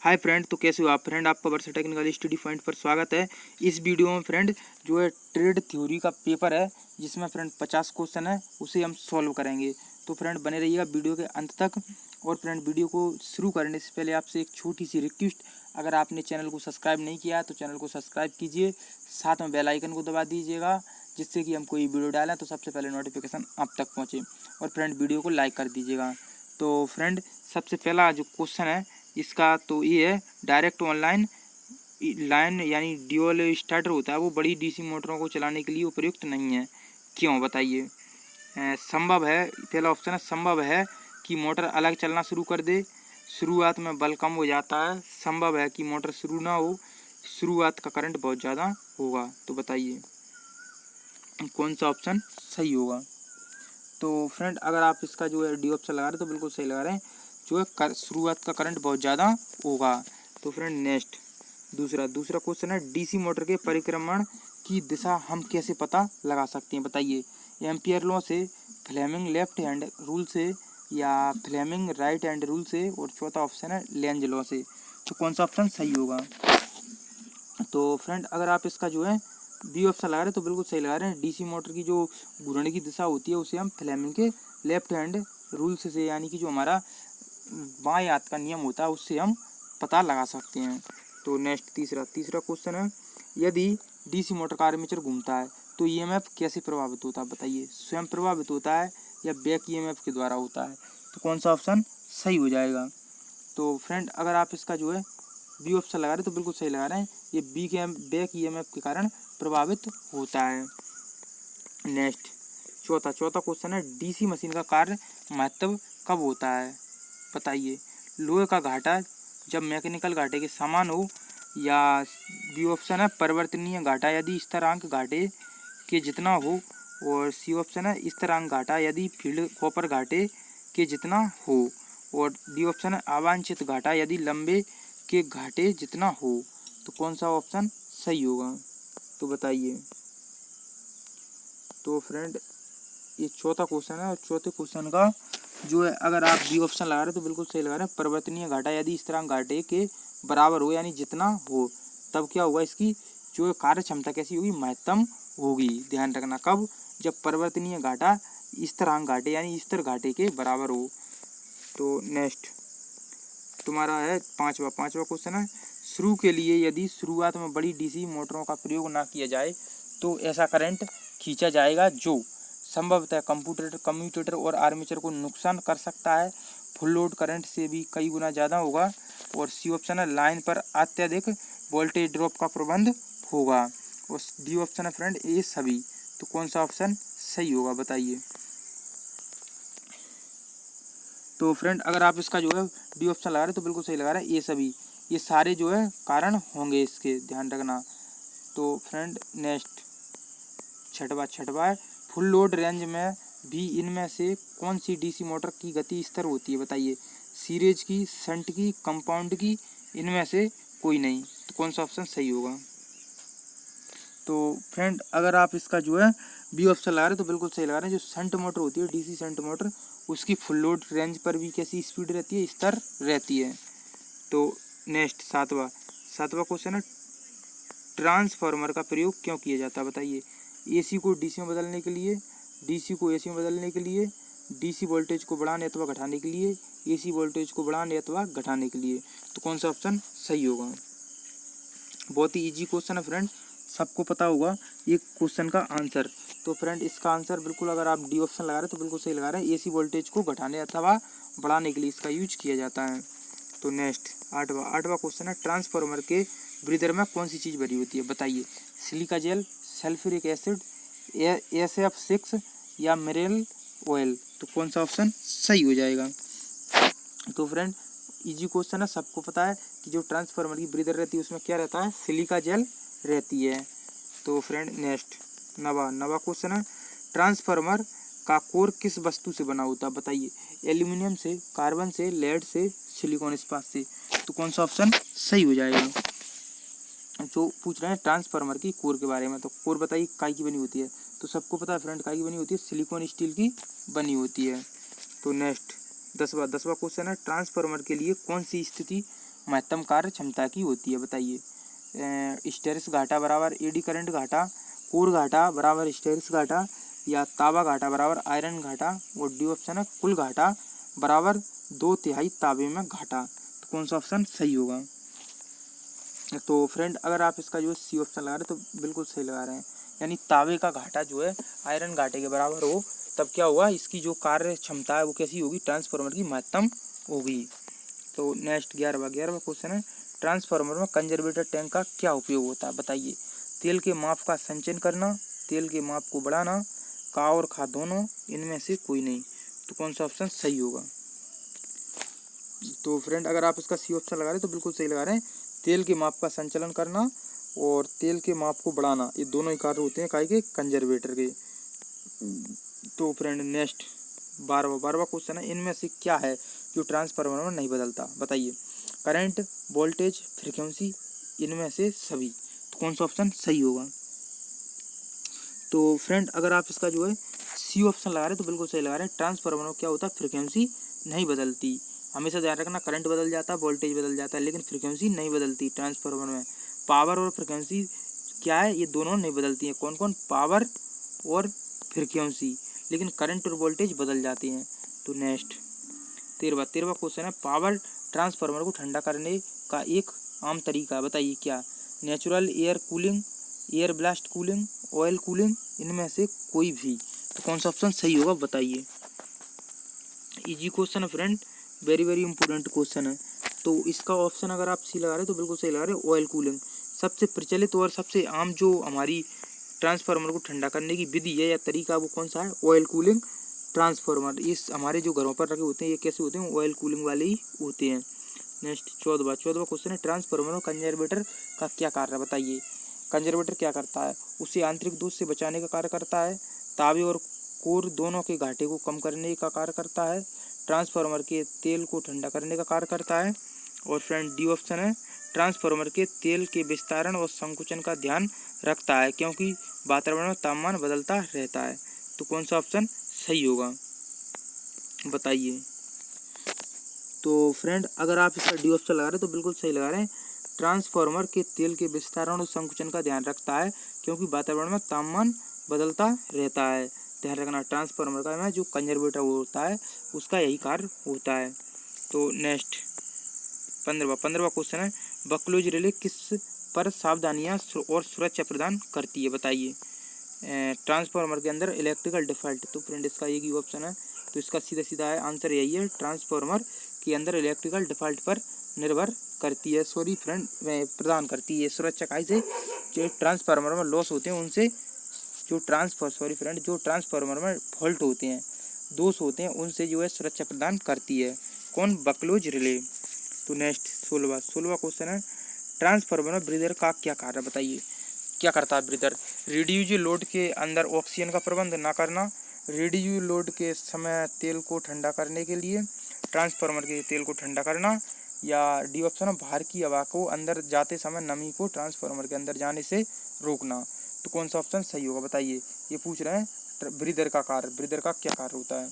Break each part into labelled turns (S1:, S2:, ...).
S1: Hi friend, तो कैसे हो आप फ्रेंड। आपका वर्षा टेक्निकल स्टडी पॉइंट पर स्वागत है। इस वीडियो में फ्रेंड जो है ट्रेड थ्योरी का पेपर है, जिसमें फ्रेंड 50 क्वेश्चन है, उसे हम सॉल्व करेंगे। तो फ्रेंड बने रहिएगा वीडियो के अंत तक। और फ्रेंड वीडियो को शुरू करने से पहले आपसे एक छोटी सी रिक्वेस्ट, अगर आपने चैनल को सब्सक्राइब नहीं किया तो चैनल को सब्सक्राइब कीजिए, साथ में बेल आइकन को दबा दीजिएगा, जिससे कि हम कोई वीडियो डालें तो सबसे पहले नोटिफिकेशन आप तक पहुँचे। और फ्रेंड वीडियो को लाइक कर दीजिएगा। तो फ्रेंड सबसे पहला जो क्वेश्चन है इसका तो ये है, डायरेक्ट ऑनलाइन लाइन यानी ड्यूअल स्टार्टर होता है वो बड़ी डीसी मोटरों को चलाने के लिए उपयुक्त नहीं है, क्यों बताइए। संभव है, पहला ऑप्शन है संभव है कि मोटर अलग चलना शुरू कर दे, शुरुआत में बल कम हो जाता है, संभव है कि मोटर शुरू ना हो, शुरुआत का करंट बहुत ज़्यादा होगा। तो बताइए कौन सा ऑप्शन सही होगा। तो फ्रेंड अगर आप इसका जो है डी ऑप्शन लगा रहे हैं तो बिल्कुल सही लगा रहे हैं, जो है शुरुआत का करंट बहुत ज़्यादा होगा। तो फ्रेंड नेक्स्ट दूसरा क्वेश्चन है, डीसी मोटर के परिक्रमण की दिशा हम कैसे पता लगा सकते हैं, बताइए। एम्पियर लॉ से, फ्लेमिंग लेफ्ट हैंड रूल से, या फ्लेमिंग राइट हैंड रूल से, और चौथा ऑप्शन है लेंज लॉ से। तो कौन सा ऑप्शन सही होगा। तो फ्रेंड अगर आप इसका जो है बी ऑप्शन लगा रहे हैं तो बिल्कुल सही लगा रहे हैं। डीसी मोटर की जो घूर्णन की दिशा होती है उसे हम फ्लेमिंग के लेफ्ट हैंड रूल्स से, यानी कि जो हमारा बाएं हाथ का नियम होता है उससे हम पता लगा सकते हैं। तो नेक्स्ट तीसरा क्वेश्चन है, यदि डीसी मोटर का आर्मेचर घूमता है तो ईएमएफ कैसे प्रभावित होता है, बताइए। स्वयं प्रभावित होता है या बैक ईएमएफ के द्वारा होता है। तो कौन सा ऑप्शन सही हो जाएगा। तो फ्रेंड अगर आप इसका जो है बी ऑप्शन लगा रहे हैं तो बिल्कुल सही लगा रहे हैं, ये बी के बैक ईएमएफ के कारण प्रभावित होता है। नेक्स्ट चौथा क्वेश्चन है, डीसी मशीन का कार्य महत्व कब होता है, बताइए। लोहे का घाटा जब मैकेनिकल घाटे के समान हो, या बी ऑप्शन है परिवर्तनीय घाटा यदि स्थिरांक घाटे के जितना हो, और सी ऑप्शन है स्थिरांक घाटा यदि फील्ड कॉपर घाटे के जितना हो, और डी ऑप्शन है अवांछित घाटा यदि लंबे के घाटे जितना हो। तो कौन सा ऑप्शन सही होगा, तो बताइए। तो फ्रेंड ये चौथा क्वेश्चन है, और चौथे क्वेश्चन का जो है अगर आप बी ऑप्शन लगा रहे हैं तो बिल्कुल सही लगा रहे हैं। परिवर्तनीय घाटा यदि स्थिरांक घाटे के बराबर हो, यानी जितना हो, तब क्या होगा, इसकी जो कार्य क्षमता कैसी होगी, महत्तम होगी। ध्यान रखना, कब, जब परिवर्तनीय घाटा स्थिरांक घाटे यानी स्थिर घाटे के बराबर हो। तो नेक्स्ट तुम्हारा है पांचवा क्वेश्चन है, शुरू के लिए यदि शुरुआत में बड़ी डीसी मोटरों का प्रयोग ना किया जाए तो ऐसा करंट खींचा जाएगा जो संभवतः कम्यूटेटर और आर्मेचर को नुकसान कर सकता है, फुल लोड करंट से भी कई गुना ज़्यादा होगा, और सी ऑप्शन है लाइन पर अत्यधिक वोल्टेज ड्रॉप का प्रबंध होगा, और डी ऑप्शन है फ्रेंड ये सभी। तो कौन सा ऑप्शन सही होगा, बताइए। तो फ्रेंड अगर आप इसका जो है डी ऑप्शन लगा रहे हैं तो बिल्कुल सही लगा रहे हैं, ये सभी, ये सारे जो है कारण होंगे इसके, ध्यान रखना। तो फ्रेंड नेक्स्ट छठवा है, फुल लोड रेंज में भी इनमें से कौन सी डीसी मोटर की गति स्थिर होती है, बताइए। सीरीज की, शंट की, कंपाउंड की, इनमें से कोई नहीं। तो कौन सा ऑप्शन सही होगा। तो फ्रेंड अगर आप इसका जो है बी ऑप्शन लगा रहे हैं तो बिल्कुल सही लगा रहे हैं। जो शंट मोटर होती है, डीसी शंट मोटर, उसकी फुल लोड रेंज पर भी कैसी स्पीड रहती है, स्थिर रहती है। तो नेक्स्ट सातवां क्वेश्चन है, ट्रांसफार्मर का प्रयोग क्यों किया जाता है, बताइए। एसी को डीसी में बदलने के लिए, डीसी को एसी में बदलने के लिए, डीसी वोल्टेज को बढ़ाने अथवा घटाने के लिए, एसी वोल्टेज को बढ़ाने अथवा घटाने के लिए। तो कौन सा ऑप्शन सही होगा। बहुत ही इजी क्वेश्चन है फ्रेंड, सबको पता होगा ये क्वेश्चन का आंसर। तो फ्रेंड इसका आंसर बिल्कुल, अगर आप डी ऑप्शन लगा रहे हैं तो बिल्कुल सही लगा रहे हैं, एसी वोल्टेज को घटाने अथवा बढ़ाने के लिए इसका यूज किया जाता है। तो नेक्स्ट आठवां क्वेश्चन है, ट्रांसफार्मर के ब्रीदर में कौन सी चीज़ भरी होती है, बताइए। Silica gel, sulphuric acid, SF6, या मिनरल ऑयल। तो कौन सा ऑप्शन सही हो जाएगा। तो फ्रेंड इजी क्वेश्चन है, सबको पता है कि जो ट्रांसफार्मर की ब्रीदर रहती है उसमें क्या रहता है, सिलिका जेल रहती है। तो फ्रेंड नेक्स्ट नवा क्वेश्चन है, ट्रांसफार्मर का कोर किस वस्तु से बना होता है, बताइए। एल्यूमिनियम से, कार्बन से, लेड से, सिलिकॉन इस्पात से। तो कौन सा ऑप्शन सही हो जाएगा। जो पूछ रहे हैं ट्रांसफार्मर की कोर के बारे में, तो कोर बताइए काय की बनी होती है। तो सबको पता है फ्रेंड काय की बनी होती है, सिलिकॉन स्टील की बनी होती है। तो नेक्स्ट दसवां क्वेश्चन है, ट्रांसफार्मर के लिए कौन सी स्थिति महत्तम कार्य क्षमता की होती है। बताइए हिस्टेरिस घाटा बराबर एडी करंट घाटा, कोर घाटा बराबर हिस्टेरिस घाटा, या तांबा घाटा बराबर आयरन घाटा, और डी ऑप्शन है कुल घाटा बराबर 2/3 तांबे में घाटा। तो कौन सा ऑप्शन सही होगा? तो फ्रेंड अगर आप इसका जो है सी ऑप्शन लगा रहे हैं तो बिल्कुल सही लगा रहे हैं, यानी तांबे का घाटा जो है आयरन घाटे के बराबर हो तब क्या होगा, इसकी जो कार्य क्षमता है वो कैसी होगी, ट्रांसफार्मर की महत्तम होगी। तो नेक्स्ट 11वां क्वेश्चन है, ट्रांसफार्मर में कंजर्वेटर टैंक का क्या उपयोग होता है? बताइए। तेल के माप का संचयन करना, तेल के माप को बढ़ाना, का और खा दोनों, इनमें से कोई नहीं। तो कौन सा ऑप्शन सही होगा? तो फ्रेंड अगर आप इसका सी ऑप्शन लगा रहे हैं तो बिल्कुल सही लगा रहे हैं। तेल के माप का संचालन करना और तेल के माप को बढ़ाना, ये दोनों ही कार्य होते हैं काहे के, कंजर्वेटर के। तो फ्रेंड नेक्स्ट 12वां क्वेश्चन है, इनमें से क्या है जो ट्रांसफार्मर में नहीं बदलता? बताइए। करंट, वोल्टेज, फ्रीक्वेंसी, इनमें से सभी। तो कौन सा ऑप्शन सही होगा? तो फ्रेंड अगर आप इसका जो है सी ऑप्शन लगा रहे हैं तो बिल्कुल सही लगा रहे हैं। ट्रांसफार्मर में क्या होता है, फ्रीक्वेंसी नहीं बदलती। हमेशा ध्यान रखना, करंट बदल जाता है, वोल्टेज बदल जाता है, लेकिन फ्रीक्वेंसी नहीं बदलती ट्रांसफार्मर में। पावर और फ्रीक्वेंसी क्या है, ये दोनों नहीं बदलती हैं। कौन कौन? पावर और फ्रीक्वेंसी, लेकिन करंट और वोल्टेज बदल जाते हैं। तो नेक्स्ट 13वां क्वेश्चन है, पावर ट्रांसफार्मर को ठंडा करने का एक आम तरीका बताइए क्या? Natural air cooling, air blast cooling, oil cooling, इनमें से कोई भी। तो कौन सा ऑप्शन सही होगा? बताइए। इजी क्वेश्चन है friend, very very important question है। तो इसका ऑप्शन अगर आप सी लगा रहे हैं तो बिल्कुल सही लगा रहे हैं, ऑयल कूलिंग। सबसे प्रचलित और सबसे आम जो हमारी ट्रांसफार्मर को ठंडा करने की विधि है या तरीका, वो कौन सा है? Oil cooling transformer. इस हमारे जो घरों पर रखे होते हैं ये कैसे होते हैं? ऑयल कूलिंग वाले ही होते हैं। नेक्स्ट 14वां क्वेश्चन है, ट्रांसफार्मर में कंजर्वेटर का क्या कार्य है? बताइए। कंजर्वेटर क्या करता है? उसे आंतरिक दोष से बचाने का कार्य करता है, तांबे और कोर दोनों के घाटे को कम करने का कार्य करता है, ट्रांसफार्मर के तेल को ठंडा करने का कार्य करता है, और फ्रेंड डी ऑप्शन है, ट्रांसफार्मर के तेल के विस्तारण और संकुचन का ध्यान रखता है क्योंकि वातावरण में तापमान बदलता रहता है। तो कौन सा ऑप्शन सही होगा? बताइए। तो फ्रेंड अगर आप इसका डी ऑप्शन लगा रहे हैं तो बिल्कुल सही लगा रहे हैं। ट्रांसफार्मर के तेल के विस्तारण और संकुचन का ध्यान रखता है क्योंकि वातावरण में तापमान बदलता रहता है। ध्यान रखना, ट्रांसफार्मर का में जो कंजर्वेटर होता है उसका यही कार्य होता है। तो नेक्स्ट 15वां क्वेश्चन है, बकलोज रिले किस पर सावधानियां और सुरक्षा प्रदान करती है? बताइए। ट्रांसफार्मर के अंदर इलेक्ट्रिकल डिफॉल्ट। तो फ्रेंड इसका एक ही ऑप्शन है, तो इसका सीधा सीधा है आंसर यही है, ट्रांसफार्मर के अंदर इलेक्ट्रिकल डिफॉल्ट पर निर्भर करती है, सॉरी फ्रेंड प्रदान करती है सुरक्षा। कैसे? जो ट्रांसफार्मर में लॉस होते हैं उनसे, जो ट्रांसफार्मर में फॉल्ट होते हैं, दोष होते हैं, उनसे जो है सुरक्षा प्रदान करती है। कौन? बकलोज रिले। तो नेक्स्ट 16वां क्वेश्चन है, ट्रांसफार्मर में ब्रीदर का क्या कार्य? बताइए। क्या करता है ब्रीदर? रिड्यूज लोड के अंदर ऑक्सीजन का प्रबंध ना करना, रिड्यूज लोड के समय तेल को ठंडा करने के लिए, ट्रांसफार्मर के तेल को ठंडा करना, या डी ऑप्शन है, बाहर की हवा को अंदर जाते समय नमी को ट्रांसफार्मर के अंदर जाने से रोकना। तो कौन सा ऑप्शन सही होगा? बताइए। ये पूछ रहे हैं ब्रीदर का कार्य, ब्रीदर का क्या कार्य होता है?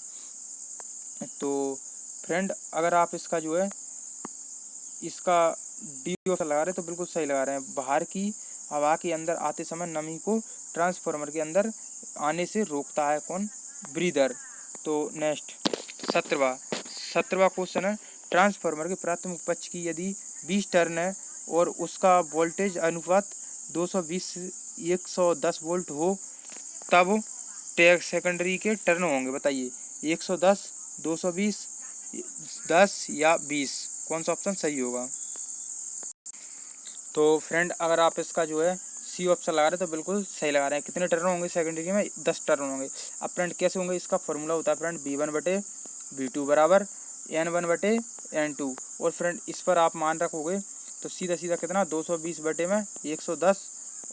S1: तो फ्रेंड अगर आप इसका जो है इसका डी ऑप्शन लगा रहे हैं तो बिल्कुल सही लगा रहे हैं, बाहर की हवा के अंदर आते समय नमी को ट्रांसफार्मर के अंदर आने से रोकता है। कौन? ब्रीदर। तो नेक्स्ट 17वां क्वेश्चन है, ट्रांसफार्मर के प्राथमिक पक्ष की यदि 20 टर्न है और उसका वोल्टेज अनुपात 220-110 वोल्ट हो तब सेकेंडरी के टर्न होंगे। बताइए। 110, 220, 10 या 20, कौन सा ऑप्शन सही होगा? तो फ्रेंड अगर आप इसका जो है सी ऑप्शन लगा रहे हैं तो बिल्कुल सही लगा रहे हैं। कितने टर्न होंगे सेकेंडरी में? 10 टर्न होंगे। अब फ्रेंड कैसे होंगे? इसका फॉर्मूला होता है फ्रेंड V1/V2 बराबर N1/N2, और फ्रेंड इस पर आप मान रखोगे तो सीधा सीधा कितना, 220/110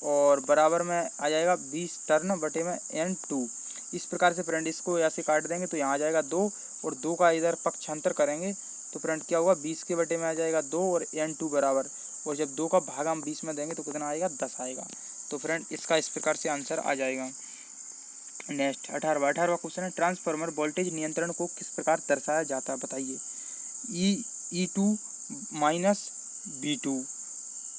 S1: और बराबर में आ जाएगा 20 टर्न बटे में N2। इस प्रकार से फ्रेंड इसको ऐसे काट देंगे तो यहाँ आ जाएगा 2, और 2 का इधर पक्षांतर करेंगे तो फ्रेंड क्या होगा, 20 के बटे में आ जाएगा 2 और N2 बराबर, और जब 2 का भाग हम 20 में देंगे तो कितना आएगा? 10 आएगा। तो फ्रेंड इसका इस प्रकार से आंसर आ जाएगा। नेक्स्ट 18वां क्वेश्चन है, ट्रांसफार्मर वोल्टेज नियंत्रण को किस प्रकार दर्शाया जाता है? बताइए। E2 माइनस V2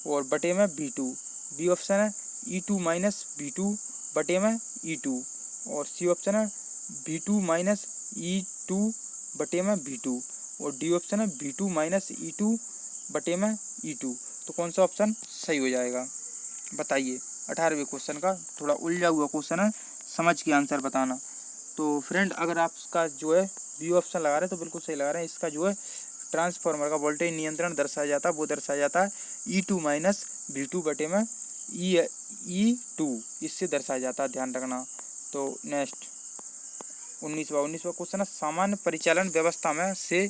S1: और बटे में V2। बी ऑप्शन है E2 माइनस V2 बटे में E2 और सी ऑप्शन है V2 माइनस E2 बटे में V2 और डी ऑप्शन है V2 माइनस E2 बटे में E2। तो कौन सा ऑप्शन सही हो जाएगा बताइए। 18वें क्वेश्चन का थोड़ा उलझा हुआ क्वेश्चन है, समझ के आंसर बताना। तो फ्रेंड अगर आप इसका जो है बी ऑप्शन लगा रहे हैं तो बिल्कुल सही लगा रहे हैं। इसका जो है ट्रांसफार्मर का वोल्टेज नियंत्रण दर्शाया जाता है, वो दर्शाया जाता है E2 माइनस V2 बटे में E2, इससे दर्शाया जाता है, ध्यान रखना। तो नेक्स्ट 19वां क्वेश्चन है, सामान्य परिचालन व्यवस्था में से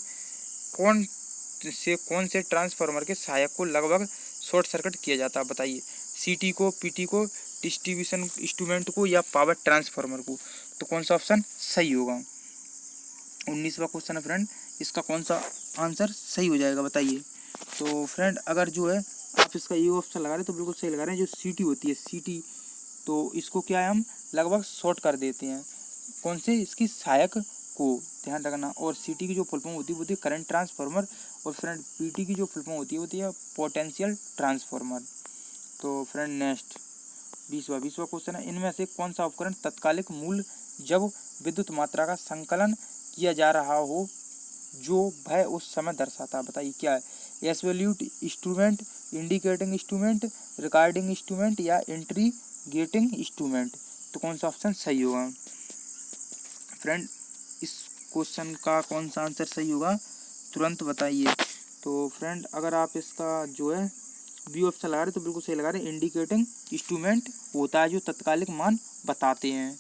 S1: कौन से ट्रांसफार्मर के सहायक को लगभग शॉर्ट सर्किट किया जाता है बताइए। सीटी को, पीटी को, डिस्ट्रीब्यूशन इंस्ट्रूमेंट को या पावर ट्रांसफार्मर को। तो कौन सा ऑप्शन सही होगा। 19वां क्वेश्चन है फ्रेंड, इसका कौन सा आंसर सही हो जाएगा बताइए। तो फ्रेंड अगर जो है आप इसका ये ऑप्शन लगा रहे हैं तो बिल्कुल सही लगा रहे हैं। जो सीटी होती है सीटी, तो इसको क्या है हम लगभग शॉर्ट कर देते हैं, कौन से, इसकी सहायक को, ध्यान रखना। और सीटी की जो फुल फॉर्म होती है करंट ट्रांसफार्मर और फ्रेंड पीटी की जो फुल फॉर्म होती है पोटेंशियल ट्रांसफार्मर। तो फ्रेंड नेक्स्ट 20वां क्वेश्चन है, इनमें से कौन सा उपकरण तत्कालिक मूल्य जब विद्युत मात्रा का संकलन किया जा रहा हो जो वह उस समय दर्शाता है बताइए क्या है। Absolute instrument, indicating instrument, recording instrument या इंट्रीगेटिंग इंस्ट्रूमेंट। तो कौन सा ऑप्शन सही होगा फ्रेंड। इस क्वेश्चन का कौन सा आंसर सही होगा तुरंत बताइए। तो फ्रेंड अगर आप इसका जो है बी ऑप्शन लगा रहे तो बिल्कुल सही लगा रहे हैं। इंडिकेटिंग इंस्ट्रूमेंट होता है जो तत्कालिक मान बताते हैं।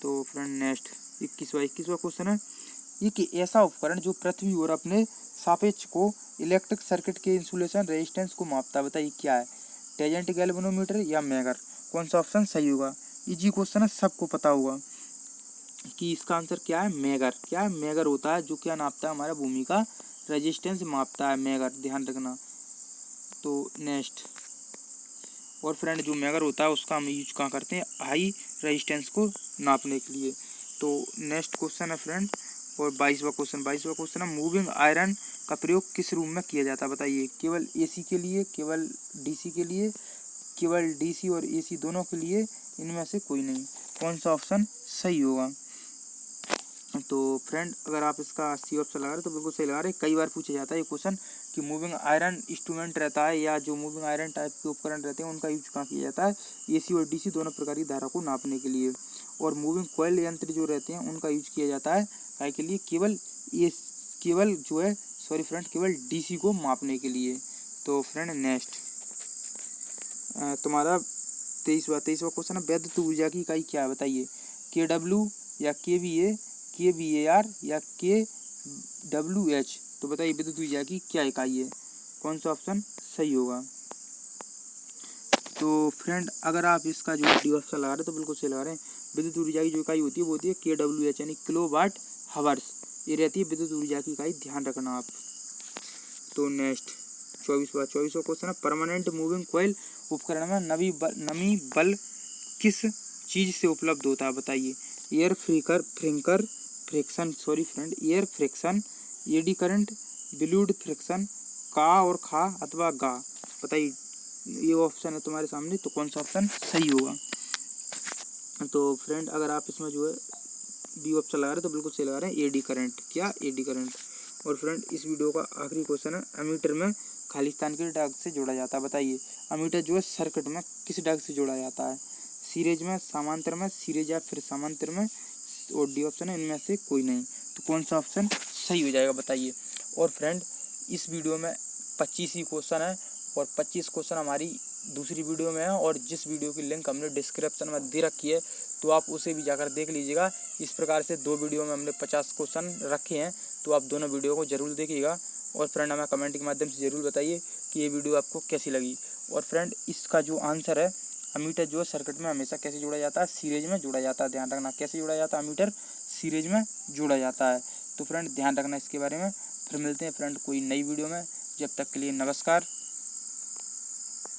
S1: तो फ्रेंड नेक्स्ट 21वां क्वेश्चन है, एक ऐसा उपकरण जो पृथ्वी और अपने सापेक्ष को इलेक्ट्रिक सर्किट के इंसुलेशन रेजिस्टेंस को मापता है बताइए क्या है। टेजेंट गैल्वेनोमीटर या मैगर। कौन सा ऑप्शन सही होगा। इजी क्वेश्चन है, सबको पता होगा कि इसका आंसर क्या है, मैगर। क्या है, मैगर होता है जो क्या नापता है, हमारा भूमि का रेजिस्टेंस मापता है मैगर, ध्यान रखना। तो नेक्स्ट और फ्रेंड जो मैगर होता है उसका हम यूज कहाँ करते हैं, हाई रेजिस्टेंस को नापने के लिए। तो नेक्स्ट क्वेश्चन है फ्रेंड और 22वां क्वेश्चन है, मूविंग आयरन का प्रयोग किस रूम में किया जाता है बताइए। केवल एसी के लिए, केवल डीसी के लिए, केवल डीसी और एसी दोनों के लिए, इनमें से कोई नहीं। कौन सा ऑप्शन सही होगा। तो फ्रेंड अगर आप इसका सी ऑप्शन लगा रहे हैं तो बिल्कुल सही लगा रहे हैं। कई बार पूछा जाता है ये क्वेश्चन कि मूविंग आयरन इंस्ट्रूमेंट रहता है या जो मूविंग आयरन टाइप के उपकरण रहते हैं उनका यूज कहाँ किया जाता है, एसी और डीसी दोनों प्रकार की धारा को नापने के लिए। और मूविंग कॉइल यंत्र जो रहते हैं उनका यूज किया जाता है काय के लिए, केवल जो है सॉरी फ्रेंड केवल डीसी को मापने के लिए। तो फ्रेंड नेक्स्ट तुम्हारा 23वां क्वेश्चन है, वैद्युत ऊर्जा की इकाई क्या है बताइए। KW या KVA, KVAR या KWH। तो बताइए विद्युत ऊर्जा की क्या इकाई है, कौन सा ऑप्शन सही होगा। तो फ्रेंड अगर आप इसका जो डी ऑप्शन लगा रहे हैं तो बिल्कुल सही लगा रहे हैं। विद्युत ऊर्जा की जो इकाई होती है वो होती है KWH यानी किलोवाट हावर्स, ये रहती है विद्युत ऊर्जा की इकाई, ध्यान रखना आप। तो नेक्स्ट 24वां क्वेश्चन है, परमानेंट मूविंग कॉइल उपकरण में नमी बल किस चीज से उपलब्ध होता है बताइए। Air friction, eddy current, ब्लूड friction, का और खा अथवा गा। बताइए ये ऑप्शन है तुम्हारे सामने, तो कौन सा ऑप्शन सही होगा। तो फ्रेंड अगर आप इसमें जो है बी ऑप्शन लगा रहे हैं तो बिल्कुल सही लगा रहे हैं, एडी करंट। क्या एडी करंट। और फ्रेंड इस वीडियो का आखिरी क्वेश्चन है, अमीटर में खाली स्थान के डग से जोड़ा जाता है बताइए। अमीटर जो है सर्किट में किस डग से जोड़ा जाता है, सीरीज में, समांतर में, सीरीज या फिर समांतर में, और डी ऑप्शन है इनमें से कोई नहीं। तो कौन सा ऑप्शन सही हो जाएगा बताइए। और फ्रेंड इस वीडियो में 25 ही क्वेश्चन है और 25 क्वेश्चन हमारी दूसरी वीडियो में है, और जिस वीडियो की लिंक हमने डिस्क्रिप्शन में दे रखी है तो आप उसे भी जाकर देख लीजिएगा। इस प्रकार से 2 वीडियो में हमने 50 क्वेश्चन रखे हैं, तो आप दोनों वीडियो को जरूर देखिएगा। और फ्रेंड हमें कमेंट के माध्यम से ज़रूर बताइए कि ये वीडियो आपको कैसी लगी। और फ्रेंड इसका जो आंसर है, अमीटर जो है सर्किट में हमेशा कैसे जोड़ा जाता है, सीरीज में जोड़ा जाता है, ध्यान रखना। कैसे जोड़ा जाता है, अमीटर सीरीज में जोड़ा जाता है। तो फ्रेंड ध्यान रखना इसके बारे में। फिर मिलते हैं फ्रेंड कोई नई वीडियो में, जब तक के लिए नमस्कार।